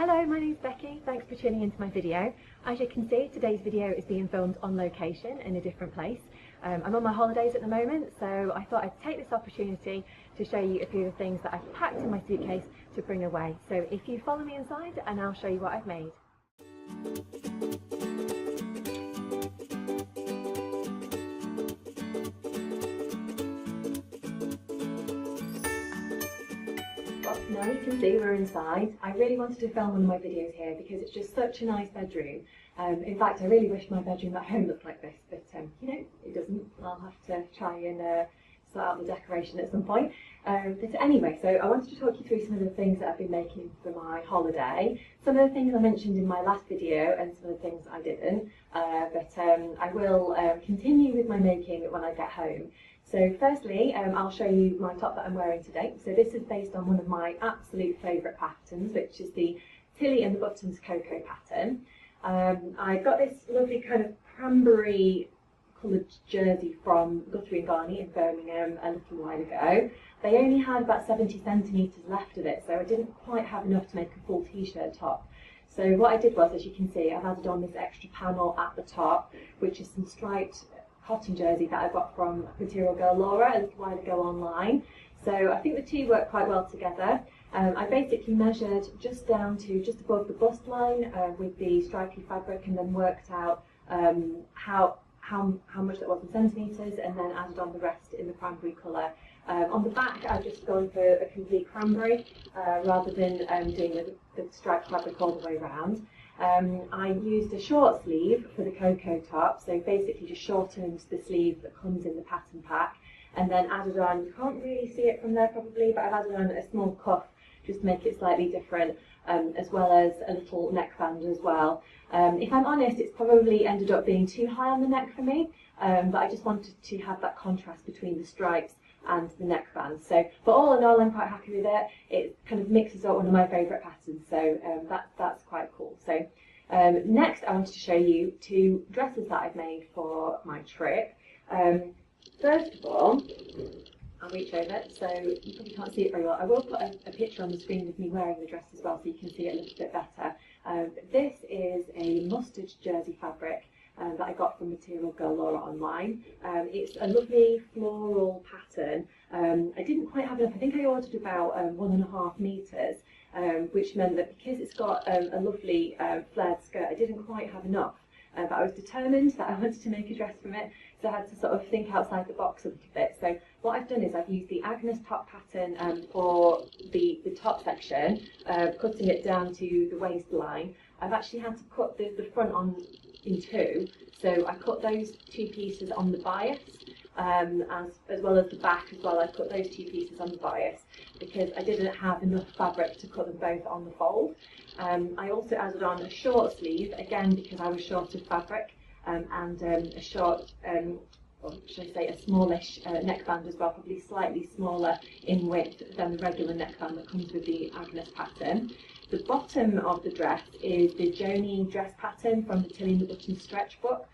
Hello, my name's Becky. Thanks for tuning into my video. As you can see, today's video is being filmed on location in a different place. I'm on my holidays at the moment, so I thought I'd take this opportunity to show you a few of the things that I've packed in my suitcase to bring away. So if you follow me inside, and I'll show you what I've made. Well, now you can see we're inside. I really wanted to film one of my videos here because it's just such a nice bedroom. In fact, I really wish my bedroom at home looked like this, but you know, it doesn't. I'll have to try and sort out the decoration at some point. But anyway, so I wanted to talk you through some of the things that I've been making for my holiday. Some of the things I mentioned in my last video and some of the things I didn't. I will continue with my making when I get home. So firstly, I'll show you my top that I'm wearing today. So this is based on one of my absolute favourite patterns, which is the Tilly and the Buttons Cocoa pattern. I got this lovely kind of cranberry coloured jersey from Guthrie and Garney in Birmingham a little while ago. They only had about 70 centimetres left of it, so I didn't quite have enough to make a full t-shirt top. So what I did was, as you can see, I've added on this extra panel at the top, which is some striped cotton jersey that I got from Material Girl Laura a little while ago online. So I think the two work quite well together. I basically measured just down to just above the bust line with the stripy fabric, and then worked out how much that was in centimetres, and then added on the rest in the cranberry colour. On the back, I've just gone for a complete cranberry rather than doing the striped fabric all the way around. I used a short sleeve for the cocoa top, so basically just shortened the sleeve that comes in the pattern pack, and then added on, you can't really see it from there probably, but I've added on a small cuff just to make it slightly different, as well as a little neckband as well. If I'm honest, it's probably ended up being too high on the neck for me, but I just wanted to have that contrast between the stripes and the neckband. So, but all in all, I'm quite happy with it. It kind of mixes up one of my favourite patterns, so that's quite cool. So next, I wanted to show you two dresses that I've made for my trip. First of all, I'll reach over, so you probably can't see it very well. I will put a picture on the screen of me wearing the dress as well, so you can see it a little bit better. This is a mustard jersey fabric that I got from Material Girl Laura online. It's a lovely floral pattern. I didn't quite have enough. I think I ordered about 1.5 metres, which meant that because it's got a lovely flared skirt, I didn't quite have enough. But I was determined that I wanted to make a dress from it, so I had to sort of think outside the box a little bit. So what I've done is I've used the Agnes top pattern for the top section, cutting it down to the waistline. I've actually had to cut the front on in two, so I cut those two pieces on the bias, as well as the back as well. I cut those two pieces on the bias because I didn't have enough fabric to cut them both on the fold. I also added on a short sleeve, again because I was short of fabric, and a short, or should I say a smallish neckband as well, probably slightly smaller in width than the regular neckband that comes with the Agnes pattern. The bottom of the dress is the Joni dress pattern from the Tilly and the Buttons stretch book.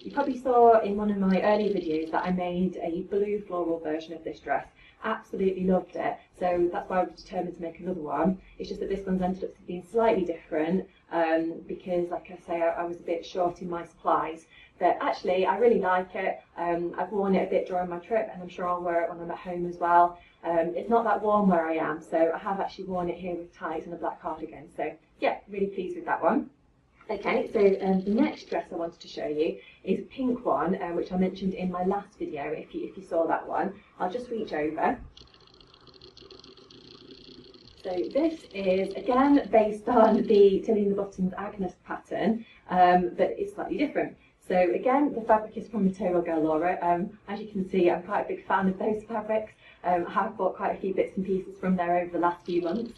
You probably saw in one of my earlier videos that I made a blue floral version of this dress. Absolutely loved it, so that's why I was determined to make another one. It's just that this one's ended up being slightly different because, like I say, I was a bit short in my supplies. But actually, I really like it. I've worn it a bit during my trip, and I'm sure I'll wear it when I'm at home as well. It's not that warm where I am, so I have actually worn it here with tights and a black cardigan. So yeah, really pleased with that one. Okay, so the next dress I wanted to show you is a pink one, which I mentioned in my last video, if you saw that one. I'll just reach over. So this is, again, based on the Tilly and the Buttons Agnes pattern, but it's slightly different. So again, the fabric is from Material Girl Laura. As you can see, I'm quite a big fan of those fabrics. I have bought quite a few bits and pieces from there over the last few months.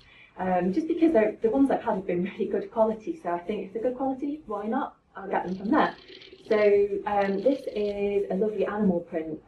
Just because the ones I've had have been really good quality, so I think if they're good quality, why not? I'll get them from there. So this is a lovely animal print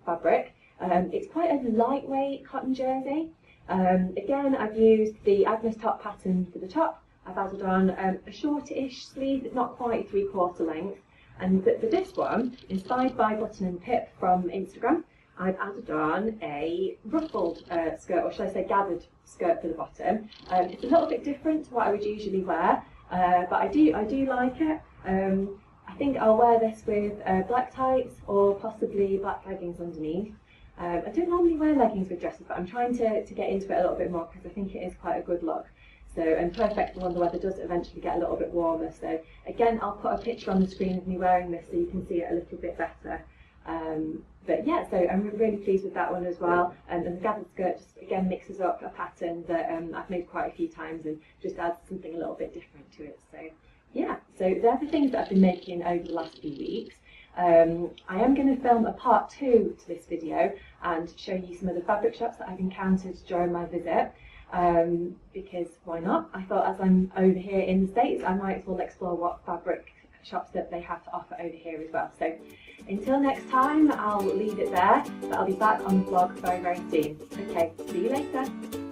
fabric. It's quite a lightweight cotton jersey. Again, I've used the Agnes top pattern for the top. I've added on a shortish sleeve, it's not quite 3/4 length. And for this one, inspired by Button and Pip from Instagram, I've added on a ruffled skirt, or should I say gathered skirt for the bottom. It's a little bit different to what I would usually wear, but I do like it. I think I'll wear this with black tights or possibly black leggings underneath. I don't normally wear leggings with dresses, but I'm trying to get into it a little bit more because I think it is quite a good look. So, and perfect for when the weather does eventually get a little bit warmer. So again, I'll put a picture on the screen of me wearing this so you can see it a little bit better. But yeah, so I'm really pleased with that one as well. And the gathered skirt just again mixes up a pattern that I've made quite a few times and just adds something a little bit different to it. So yeah, so they're the things that I've been making over the last few weeks. I am going to film a part 2 to this video and show you some of the fabric shops that I've encountered during my visit. Because why not? I thought as I'm over here in the States, I might as well explore what fabric shops that they have to offer over here as well. So until next time, I'll leave it there, but I'll be back on the vlog very, very soon. Okay, see you later.